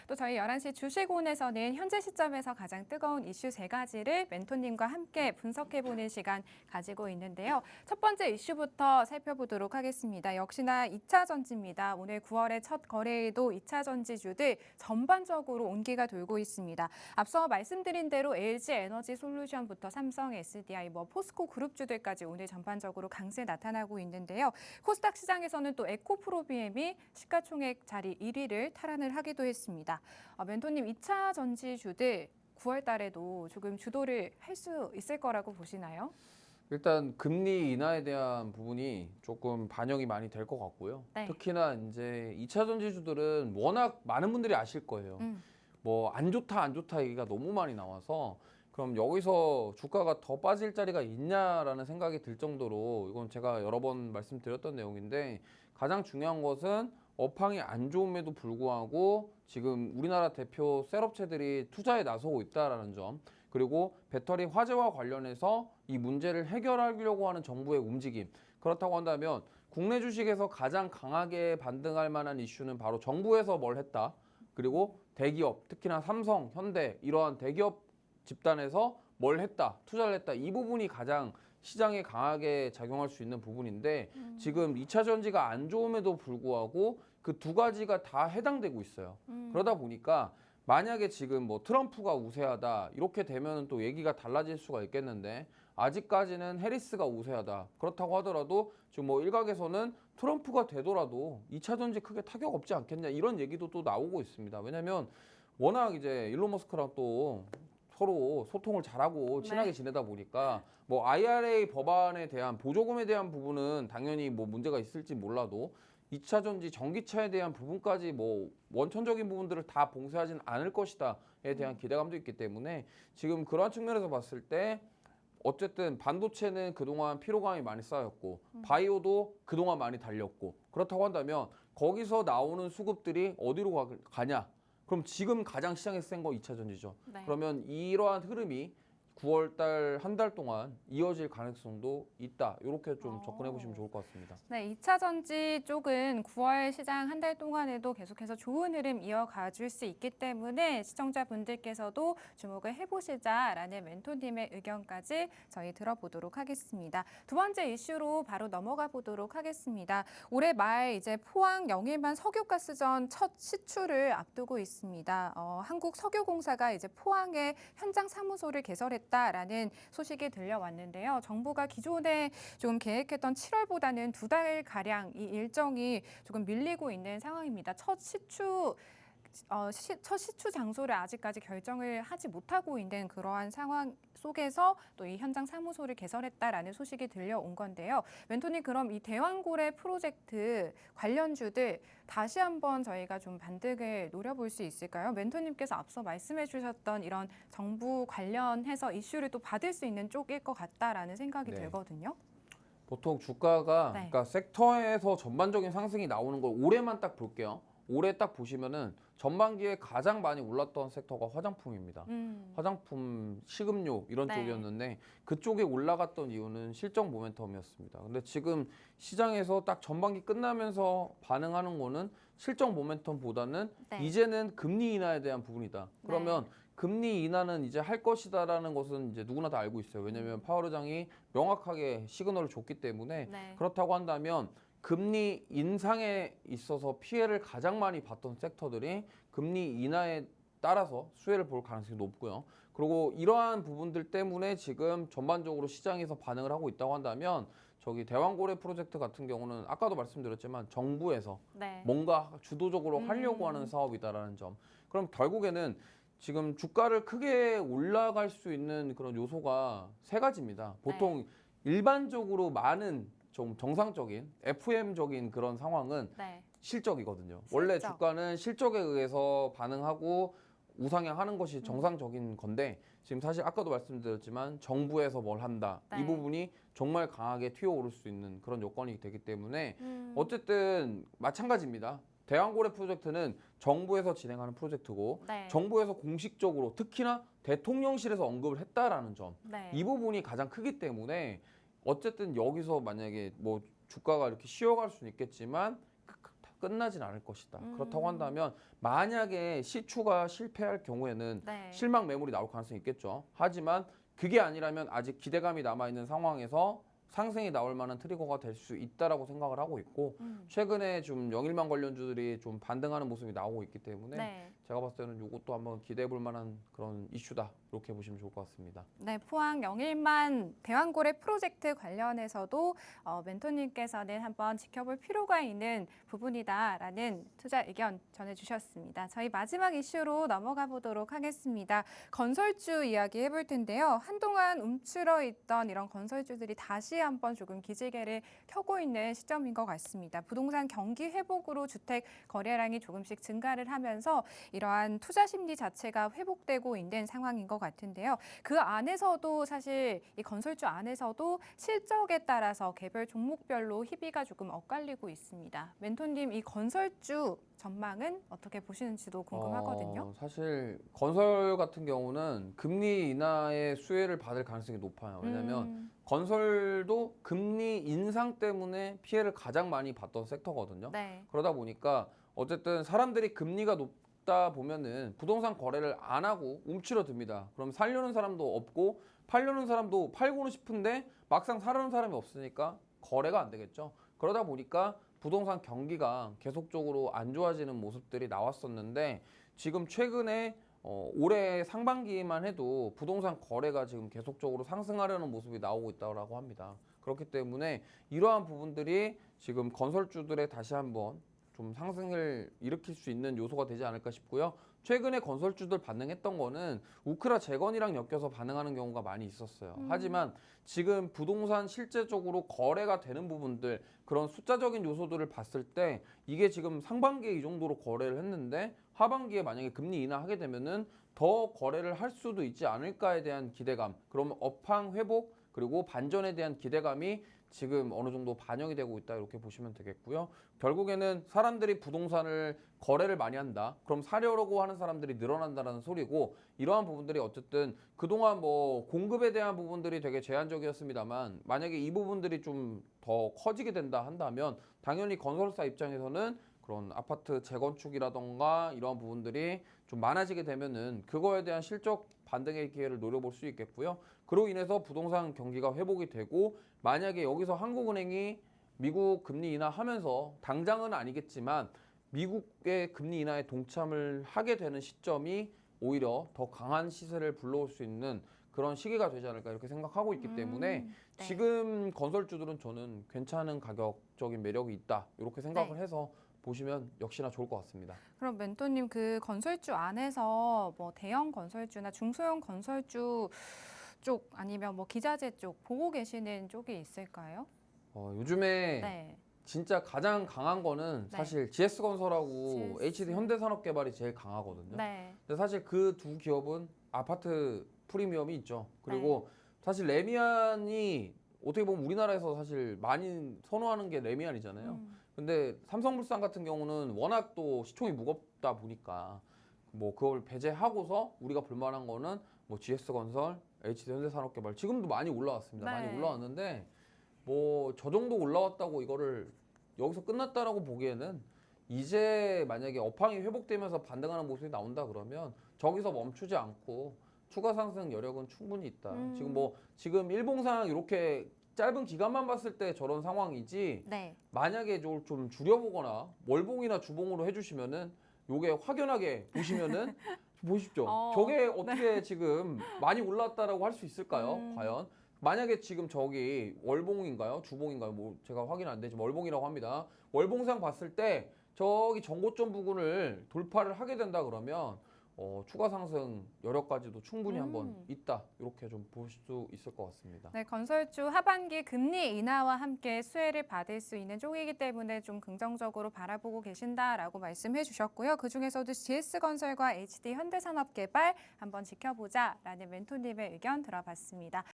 또 저희 11시 주식온에서는 현재 시점에서 가장 뜨거운 이슈 3가지를 멘토님과 함께 분석해보는 시간 가지고 있는데요. 첫 번째 이슈부터 살펴보도록 하겠습니다. 역시나 2차 전지입니다. 오늘 9월의 첫 거래일도 2차 전지주들 전반적으로 온기가 돌고 있습니다. 앞서 말씀드린 대로 LG 에너지 솔루션부터 삼성 SDI, 포스코 그룹주들까지 오늘 전반적으로 강세 나타나고 있는데요. 코스닥 시장에서는 또 에코프로비엠이 시가총액 자리 1위를 탈환을 하기도 했습니다. 멘토님, 2차 전지주들 9월 달에도 조금 주도를 할 수 있을 거라고 보시나요? 일단 금리 인하에 대한 부분이 조금 반영이 많이 될 것 같고요. 네. 특히나 이제 2차 전지주들은 워낙 많은 분들이 아실 거예요. 뭐 안 좋다 얘기가 너무 많이 나와서 그럼 여기서 주가가 더 빠질 자리가 있냐라는 생각이 들 정도로, 이건 제가 여러 번 말씀드렸던 내용인데, 가장 중요한 것은 업황이 안 좋음에도 불구하고 지금 우리나라 대표 셀업체들이 투자에 나서고 있다는 점, 그리고 배터리 화재와 관련해서 이 문제를 해결하려고 하는 정부의 움직임. 그렇다고 한다면 국내 주식에서 가장 강하게 반등할 만한 이슈는 바로 정부에서 뭘 했다, 그리고 대기업, 특히나 삼성, 현대 이러한 대기업 집단에서 뭘 했다, 투자를 했다, 이 부분이 가장 시장에 강하게 작용할 수 있는 부분인데, 지금 2차 전지가 안 좋음에도 불구하고 그 두 가지가 다 해당되고 있어요. 그러다 보니까 만약에 지금 뭐 트럼프가 우세하다 이렇게 되면 또 얘기가 달라질 수가 있겠는데, 아직까지는 해리스가 우세하다. 그렇다고 하더라도 지금 뭐 일각에서는 트럼프가 되더라도 2차 전지 크게 타격 없지 않겠냐, 이런 얘기도 또 나오고 있습니다. 왜냐면 워낙 이제 일론 머스크랑 또 서로 소통을 잘하고 친하게 지내다 보니까 뭐 IRA 법안에 대한 보조금에 대한 부분은 당연히 뭐 문제가 있을지 몰라도 2차 전지 전기차에 대한 부분까지 뭐 원천적인 부분들을 다 봉쇄하진 않을 것이다에 대한 기대감도 있기 때문에, 지금 그러한 측면에서 봤을 때 어쨌든 반도체는 그동안 피로감이 많이 쌓였고 바이오도 그동안 많이 달렸고, 그렇다고 한다면 거기서 나오는 수급들이 어디로 가냐? 그럼 지금 가장 시장에서 센 거 2차 전지죠. 네. 그러면 이러한 흐름이 9월 달 한 달 동안 이어질 가능성도 있다. 이렇게 좀 접근해 보시면 좋을 것 같습니다. 네, 2차 전지 쪽은 9월 시장 한 달 동안에도 계속해서 좋은 흐름 이어가 줄 수 있기 때문에 시청자분들께서도 주목을 해보시자라는 멘토님의 의견까지 저희 들어보도록 하겠습니다. 두 번째 이슈로 바로 넘어가 보도록 하겠습니다. 올해 말 이제 포항 영일만 석유가스전 첫 시추를 앞두고 있습니다. 한국석유공사가 이제 포항에 현장 사무소를 개설했다라는 소식이 들려왔는데요. 정부가 기존에 좀 계획했던 7월보다는 2달 가량 이 일정이 조금 밀리고 있는 상황입니다. 첫 시추 장소를 아직까지 결정을 하지 못하고 있는 그러한 상황 속에서 또 이 현장 사무소를 개설했다라는 소식이 들려온 건데요. 멘토님, 그럼 이 대왕고래 프로젝트 관련주들 다시 한번 저희가 좀 반등을 노려볼 수 있을까요? 멘토님께서 앞서 말씀해 주셨던 이런 정부 관련해서 이슈를 또 받을 수 있는 쪽일 것 같다라는 생각이 들거든요. 보통 주가가 네. 그러니까 섹터에서 전반적인 상승이 나오는 걸 올해만 딱 볼게요. 올해 딱 보시면은 전반기에 가장 많이 올랐던 섹터가 화장품입니다. 화장품, 식음료 이런 쪽이었는데 그쪽에 올라갔던 이유는 실적 모멘텀이었습니다. 근데 지금 시장에서 딱 전반기 끝나면서 반응하는 거는 실적 모멘텀보다는 이제는 금리 인하에 대한 부분이다. 그러면 금리 인하는 이제 할 것이다라는 것은 이제 누구나 다 알고 있어요. 왜냐하면 파월 의장이 명확하게 시그널을 줬기 때문에. 그렇다고 한다면 금리 인상에 있어서 피해를 가장 많이 봤던 섹터들이 금리 인하에 따라서 수혜를 볼 가능성이 높고요. 그리고 이러한 부분들 때문에 지금 전반적으로 시장에서 반응을 하고 있다고 한다면, 저기 대왕고래 프로젝트 같은 경우는 아까도 말씀드렸지만 정부에서 뭔가 주도적으로 하려고 하는 사업이다라는 점. 그럼 결국에는 지금 주가를 크게 올라갈 수 있는 그런 요소가 3가지입니다. 보통 일반적으로 많은 좀 정상적인 FM적인 그런 상황은 실적이거든요. 원래 주가는 실적에 의해서 반응하고 우상향하는 것이 정상적인 건데, 지금 사실 아까도 말씀드렸지만 정부에서 뭘 한다, 이 부분이 정말 강하게 튀어오를 수 있는 그런 요건이 되기 때문에 어쨌든 마찬가지입니다. 대왕고래 프로젝트는 정부에서 진행하는 프로젝트고 정부에서 공식적으로 특히나 대통령실에서 언급을 했다라는 점, 이 부분이 가장 크기 때문에 어쨌든 여기서 만약에 뭐 주가가 이렇게 쉬어갈 수는 있겠지만 끝나진 않을 것이다. 그렇다고 한다면 만약에 시추가 실패할 경우에는 네. 실망 매물이 나올 가능성이 있겠죠. 하지만 그게 아니라면 아직 기대감이 남아있는 상황에서 상승이 나올 만한 트리거가 될 수 있다라고 생각을 하고 있고 최근에 좀 영일만 관련주들이 좀 반등하는 모습이 나오고 있기 때문에 네. 제가 봤을 때는 이것도 한번 기대해 볼 만한 그런 이슈다 이렇게 보시면 좋을 것 같습니다. 네, 포항 영일만 대왕고래 프로젝트 관련해서도 멘토님께서는 한번 지켜볼 필요가 있는 부분이다라는 투자 의견 전해주셨습니다. 저희 마지막 이슈로 넘어가 보도록 하겠습니다. 건설주 이야기 해볼 텐데요. 한동안 움츠러 있던 이런 건설주들이 다시 한번 조금 기지개를 켜고 있는 시점인 것 같습니다. 부동산 경기 회복으로 주택 거래량이 조금씩 증가를 하면서 이러한 투자 심리 자체가 회복되고 있는 상황인 것 같은데요. 그 안에서도 사실 이 건설주 안에서도 실적에 따라서 개별 종목별로 희비가 조금 엇갈리고 있습니다. 멘토님, 이 건설주 전망은 어떻게 보시는지도 궁금하거든요. 사실 건설 같은 경우는 금리 인하의 수혜를 받을 가능성이 높아요. 왜냐하면 건설도 금리 인상 때문에 피해를 가장 많이 봤던 섹터거든요. 네. 그러다 보니까 어쨌든 사람들이 금리가 높다 보면은 부동산 거래를 안 하고 움츠러듭니다. 그럼 살려는 사람도 없고 팔려는 사람도 팔고는 싶은데 막상 사려는 사람이 없으니까 거래가 안 되겠죠. 그러다 보니까 부동산 경기가 계속적으로 안 좋아지는 모습들이 나왔었는데 지금 최근에 올해 상반기만 해도 부동산 거래가 지금 계속적으로 상승하려는 모습이 나오고 있다고 합니다. 그렇기 때문에 이러한 부분들이 지금 건설주들의 다시 한번 좀 상승을 일으킬 수 있는 요소가 되지 않을까 싶고요. 최근에 건설주들 반응했던 거는 우크라 재건이랑 엮여서 반응하는 경우가 많이 있었어요. 하지만 지금 부동산 실제적으로 거래가 되는 부분들 그런 숫자적인 요소들을 봤을 때 이게 지금 상반기에 이 정도로 거래를 했는데 하반기에 만약에 금리 인하하게 되면은 더 거래를 할 수도 있지 않을까에 대한 기대감, 그러면 업황 회복 그리고 반전에 대한 기대감이 지금 어느 정도 반영이 되고 있다 이렇게 보시면 되겠고요. 결국에는 사람들이 부동산을 거래를 많이 한다. 그럼 사려고 하는 사람들이 늘어난다는 소리고 이러한 부분들이 어쨌든 그동안 뭐 공급에 대한 부분들이 되게 제한적이었습니다만 만약에 이 부분들이 좀 더 커지게 된다 한다면 당연히 건설사 입장에서는 그런 아파트 재건축이라던가 이러한 부분들이 좀 많아지게 되면은 그거에 대한 실적 반등의 기회를 노려볼 수 있겠고요. 그로 인해서 부동산 경기가 회복이 되고 만약에 여기서 한국은행이 미국 금리 인하하면서 당장은 아니겠지만 미국의 금리 인하에 동참을 하게 되는 시점이 오히려 더 강한 시세를 불러올 수 있는 그런 시기가 되지 않을까 이렇게 생각하고 있기 때문에 네. 지금 건설주들은 저는 괜찮은 가격적인 매력이 있다 이렇게 생각을 네. 해서 보시면 역시나 좋을 것 같습니다. 그럼 멘토님, 그 건설주 안에서 뭐 대형 건설주나 중소형 건설주 쪽 아니면 뭐 기자재 쪽 보고 계시는 쪽이 있을까요? 요즘에 네. 진짜 가장 강한 거는 네. 사실 GS건설하고 GS. HD 현대산업개발이 제일 강하거든요. 네. 근데 사실 그 두 기업은 아파트 프리미엄이 있죠. 그리고 사실 레미안이 어떻게 보면 우리나라에서 사실 많이 선호하는 게 레미안이잖아요. 근데 삼성물산 같은 경우는 워낙 또 시총이 무겁다 보니까 뭐 그걸 배제하고서 우리가 볼만한 거는 뭐 GS건설, HD 현대산업개발 지금도 많이 올라왔습니다. 네. 많이 올라왔는데 뭐 저 정도 올라왔다고 이거를 여기서 끝났다라고 보기에는 이제 만약에 업황이 회복되면서 반등하는 모습이 나온다 그러면 저기서 멈추지 않고 추가 상승 여력은 충분히 있다. 지금 일봉상 이렇게 짧은 기간만 봤을 때 저런 상황이지 네. 만약에 좀 줄여보거나 월봉이나 주봉으로 해주시면은 요게 확연하게 보시면은 보십시오. 저게 어떻게 지금 많이 올랐다라고 할 수 있을까요? 과연? 만약에 지금 저기 월봉인가요? 주봉인가요? 뭐 제가 확인 안 되지만 월봉이라고 합니다. 월봉상 봤을 때 저기 전고점 부근을 돌파를 하게 된다 그러면 추가 상승 여력까지도 충분히 한번 있다. 이렇게 좀 볼 수 있을 것 같습니다. 네, 건설주 하반기 금리 인하와 함께 수혜를 받을 수 있는 쪽이기 때문에 좀 긍정적으로 바라보고 계신다라고 말씀해 주셨고요. 그중에서도 GS건설과 HD 현대산업개발 한번 지켜보자라는 멘토님의 의견 들어봤습니다.